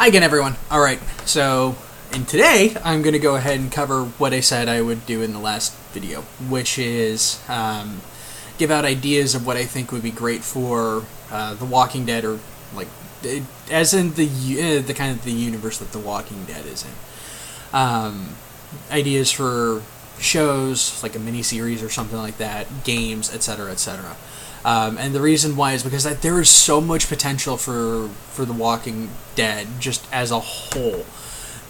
Hi again, everyone. Alright, so, and today I'm going to go ahead and cover what I said I would do in the last video, which is give out ideas of what I think would be great for The Walking Dead, or like, as in the kind of the universe that The Walking Dead is in. Ideas for shows, like a miniseries or something like that, games, etc., etc. And the reason why is because there is so much potential for The Walking Dead just as a whole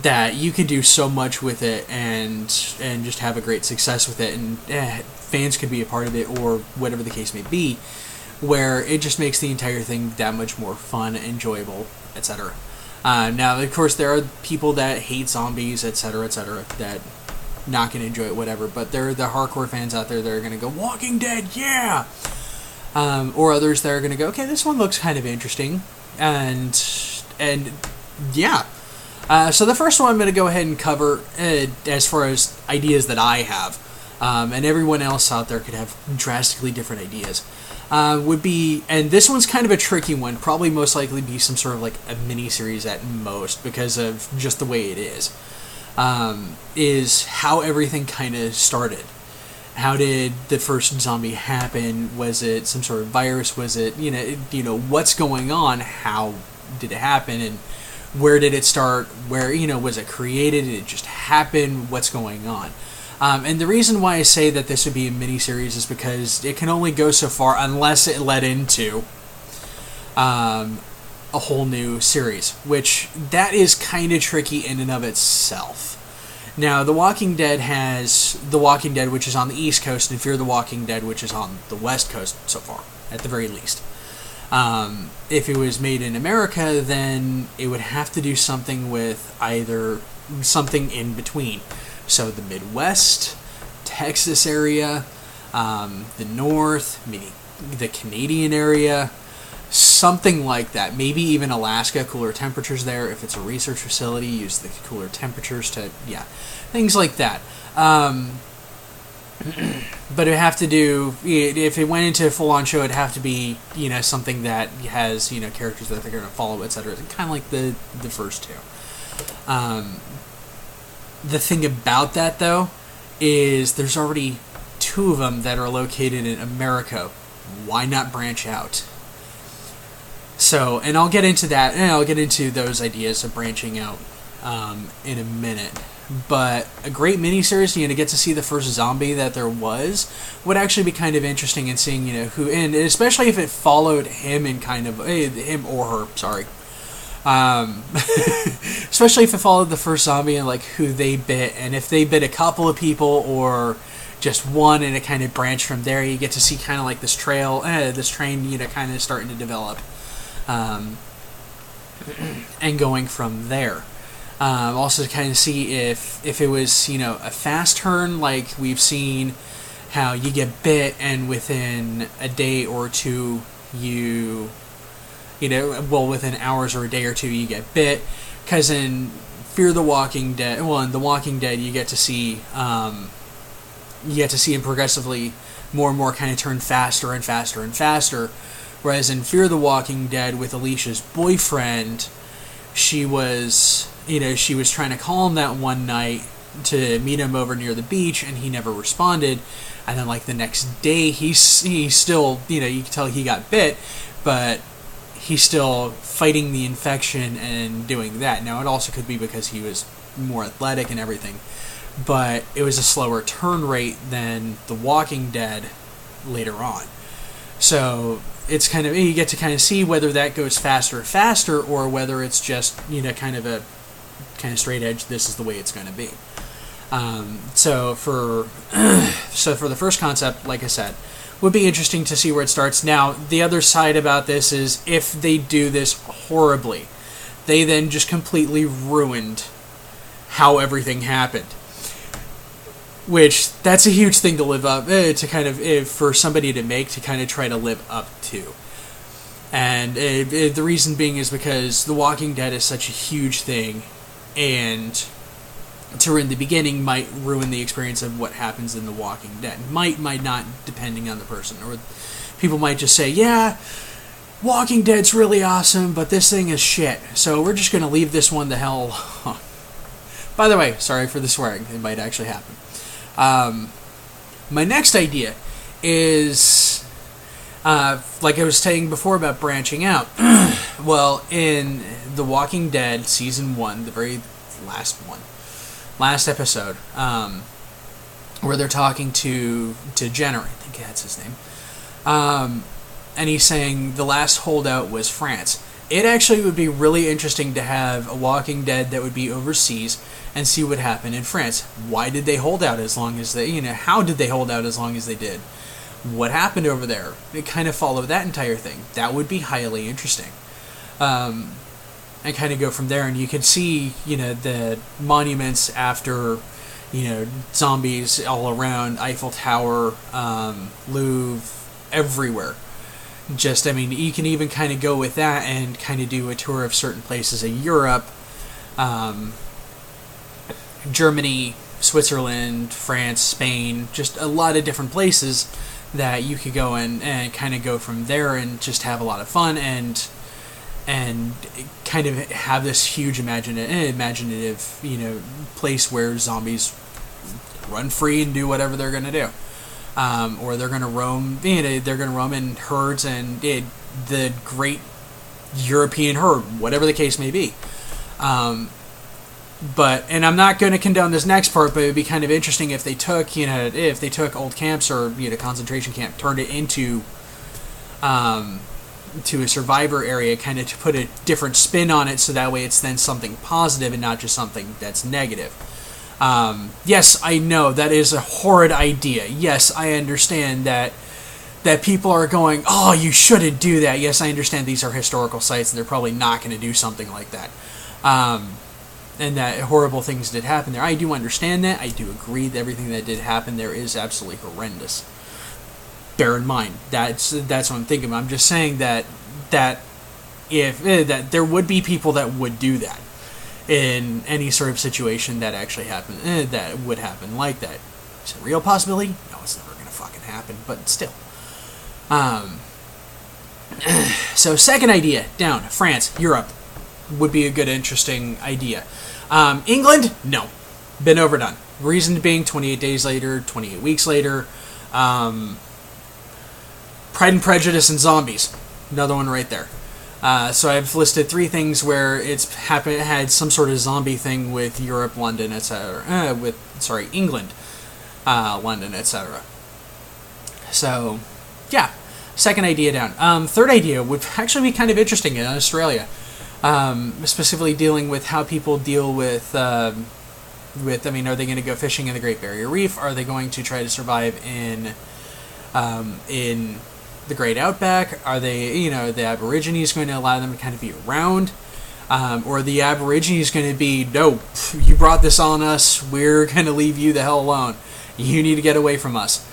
that you can do so much with it and just have a great success with it, and fans could be a part of it or whatever the case may be, where it just makes the entire thing that much more fun, enjoyable, etc. Now, of course, there are people that hate zombies, etc., that not going to enjoy it, whatever, but there are the hardcore fans out there that are going to go, Walking Dead, yeah! Or others that are going to go, okay, this one looks kind of interesting, and yeah. So the first one I'm going to go ahead and cover, as far as ideas that I have, and everyone else out there could have drastically different ideas, would be, and this one's kind of a tricky one, probably most likely be some sort of like a mini-series at most, because of just the way it is how everything kind of started. How did the first zombie happen? Was it some sort of virus? Was it, what's going on? How did it happen? And where did it start? Where, was it created? Did it just happen? What's going on? And the reason why I say that this would be a miniseries is because it can only go so far unless it led into a whole new series, which that is kind of tricky in and of itself. Now, The Walking Dead has The Walking Dead, which is on the East Coast, and Fear the Walking Dead, which is on the West Coast so far, at the very least. If it was made in America, then it would have to do something with either something in between. So the Midwest, Texas area, the North, maybe the Canadian area, something like that. Maybe even Alaska, cooler temperatures there. If it's a research facility, use the cooler temperatures to, things like that. But it would have to do, if it went into a full-on show, it'd have to be, something that has, characters that they're going to follow, etc. Kind of like the first two. The thing about that, though, is there's already two of them that are located in America. Why not branch out? So, and I'll get into that, and I'll get into those ideas of branching out in a minute. But a great miniseries, to get to see the first zombie that there was, would actually be kind of interesting in seeing, who, and especially if it followed him in kind of, him or her, sorry. Especially if it followed the first zombie and, like, who they bit, and if they bit a couple of people or just one, and it kind of branched from there, you get to see kind of like this trail, this train, kind of starting to develop. And going from there. Also to kind of see if it was, a fast turn, like we've seen how you get bit and within a day or two within hours or a day or two you get bit. Because in Fear the Walking Dead, in The Walking Dead you get to see him progressively more and more kind of turn faster and faster and faster. Whereas in Fear the Walking Dead with Alicia's boyfriend, she was trying to call him that one night to meet him over near the beach, and he never responded. And then, like, the next day, he's still, you can tell he got bit, but he's still fighting the infection and doing that. Now, it also could be because he was more athletic and everything, but it was a slower turn rate than The Walking Dead later on. So it's kind of, you get to kind of see whether that goes faster, or whether it's just, kind of a kind of straight edge, this is the way it's going to be. So for the first concept, like I said, would be interesting to see where it starts. Now, the other side about this is if they do this horribly, they then just completely ruined how everything happened. Which, that's a huge thing to live up, to kind of, for somebody to make, to kind of try to live up to. And the reason being is because The Walking Dead is such a huge thing, and to in the beginning might ruin the experience of what happens in The Walking Dead. Might not, depending on the person. Or people might just say, yeah, Walking Dead's really awesome, but this thing is shit. So we're just going to leave this one the hell alone. By the way, sorry for the swearing. It might actually happen. My next idea is, like I was saying before about branching out. Well, in The Walking Dead Season 1, the very last episode, where they're talking to Jenner, I think that's his name, and he's saying the last holdout was France. It actually would be really interesting to have a Walking Dead that would be overseas and see what happened in France. Why did they hold out as long as they, how did they hold out as long as they did? What happened over there? It kind of followed that entire thing. That would be highly interesting. And kind of go from there, and you could see, the monuments after, zombies all around, Eiffel Tower, Louvre, everywhere. You can even kind of go with that and kind of do a tour of certain places in Europe, Germany, Switzerland, France, Spain, just a lot of different places that you could go and kind of go from there and just have a lot of fun and kind of have this huge imaginative, place where zombies run free and do whatever they're going to do. Or they're going to roam, they're going to roam in herds and the great European herd, whatever the case may be. And I'm not going to condone this next part, but it would be kind of interesting if they took, old camps or, concentration camp, turned it into, to a survivor area, kind of to put a different spin on it, so that way it's then something positive and not just something that's negative. Yes, I know that is a horrid idea. Yes, I understand that people are going, oh, you shouldn't do that. Yes, I understand these are historical sites and they're probably not going to do something like that. And that horrible things did happen there. I do understand that. I do agree that everything that did happen there is absolutely horrendous. Bear in mind, that's what I'm thinking. I'm just saying that if that there would be people that would do that in any sort of situation that actually happened, that would happen like that. Is it a real possibility? No, it's never going to fucking happen, but still. So second idea, down, France, Europe, would be a good, interesting idea. England, no. Been overdone. Reason being, 28 days later, 28 weeks later, Pride and Prejudice and zombies. Another one right there. So I've listed 3 things where it's had some sort of zombie thing with Europe, London, etc. England, London, etc. So, yeah. Second idea down. Third idea would actually be kind of interesting in Australia. Specifically dealing with how people deal with, are they going to go fishing in the Great Barrier Reef? Are they going to try to survive in the Great Outback? Are they, the Aborigines going to allow them to kind of be around? Or the Aborigines going to be, no, you brought this on us, we're going to leave you the hell alone. You need to get away from us.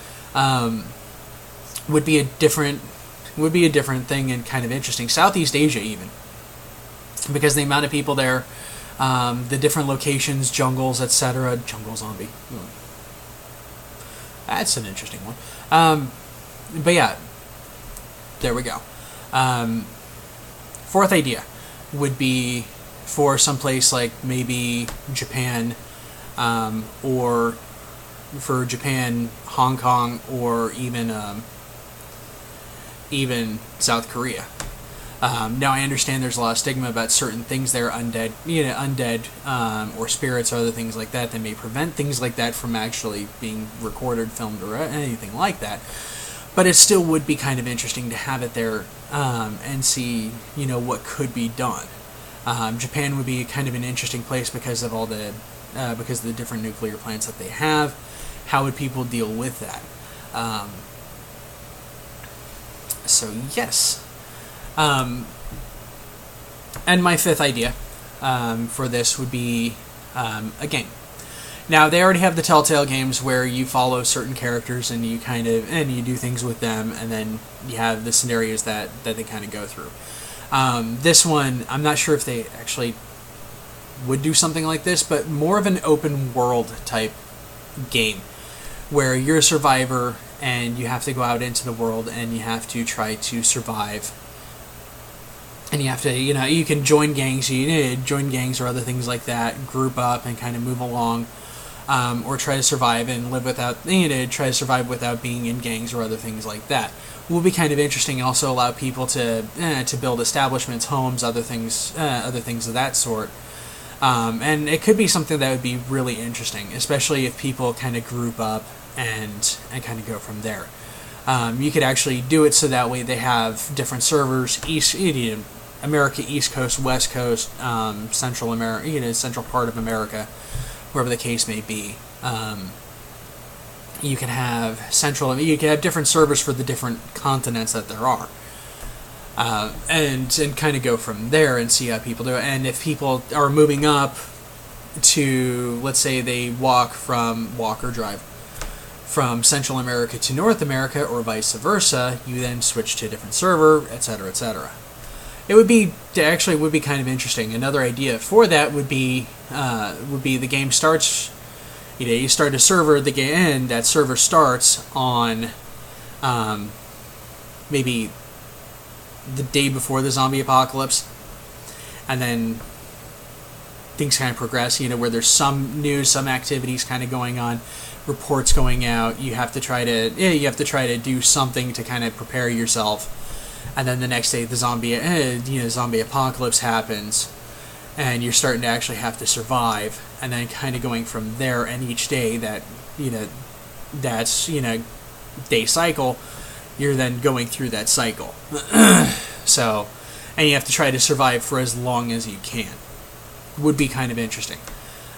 Would be a different thing and kind of interesting. Southeast Asia even. Because the amount of people there, the different locations, jungles, etc. Jungle zombie. That's an interesting one. But yeah, there we go. Fourth idea would be for someplace like maybe Japan, or for Japan, Hong Kong, or even South Korea. Now I understand there's a lot of stigma about certain things there, undead, or spirits or other things like that may prevent things like that from actually being recorded, filmed, or anything like that. But it still would be kind of interesting to have it there, and see, what could be done. Japan would be kind of an interesting place because of the different nuclear plants that they have. How would people deal with that? So yes. And my fifth idea for this would be a game. Now, they already have the Telltale games where you follow certain characters and you do things with them, and then you have the scenarios that they kind of go through. This one, I'm not sure if they actually would do something like this, but more of an open world type game where you're a survivor and you have to go out into the world and you have to try to survive and you have to, you can join gangs. You join gangs or other things like that, group up and kind of move along, or try to survive and live without, try to survive without being in gangs or other things like that. Will be kind of interesting. And also allow people to build establishments, homes, other things of that sort. And it could be something that would be really interesting, especially if people kind of group up and kind of go from there. You could actually do it so that way they have different servers, America, East Coast, West Coast, Central America, central part of America, wherever the case may be. You can have different servers for the different continents that there are. And kind of go from there and see how people do it. And if people are moving up to, let's say they walk or drive from Central America to North America, or vice versa, you then switch to a different server, etc., etc. It would be kind of interesting. Another idea for that would be the game starts. You start a server, the game, and that server starts on maybe the day before the zombie apocalypse, and then things kind of progress, where there's some news, some activities kind of going on, reports going out. You have to try to do something to kind of prepare yourself, and then the next day the zombie apocalypse happens, and you're starting to actually have to survive, and then kind of going from there. And each day that's day cycle, you're then going through that cycle. So, and you have to try to survive for as long as you can. Would be kind of interesting.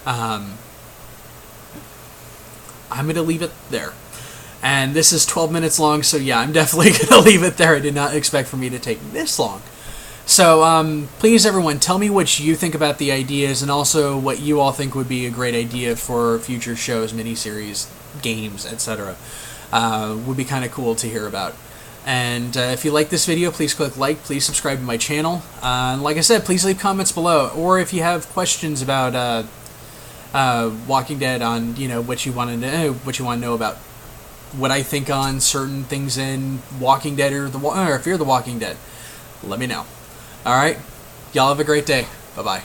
I'm going to leave it there. And this is 12 minutes long, so yeah, I'm definitely going to leave it there. I did not expect for me to take this long. So, please, everyone, tell me what you think about the ideas, and also what you all think would be a great idea for future shows, miniseries, games, etc. Would be kind of cool to hear about. And if you like this video, please click like, please subscribe to my channel. And like I said, please leave comments below. Or if you have questions about Walking Dead, on what you want to know about, what I think on certain things in Walking Dead or Fear the Walking Dead, let me know. Alright, y'all have a great day. Bye-bye.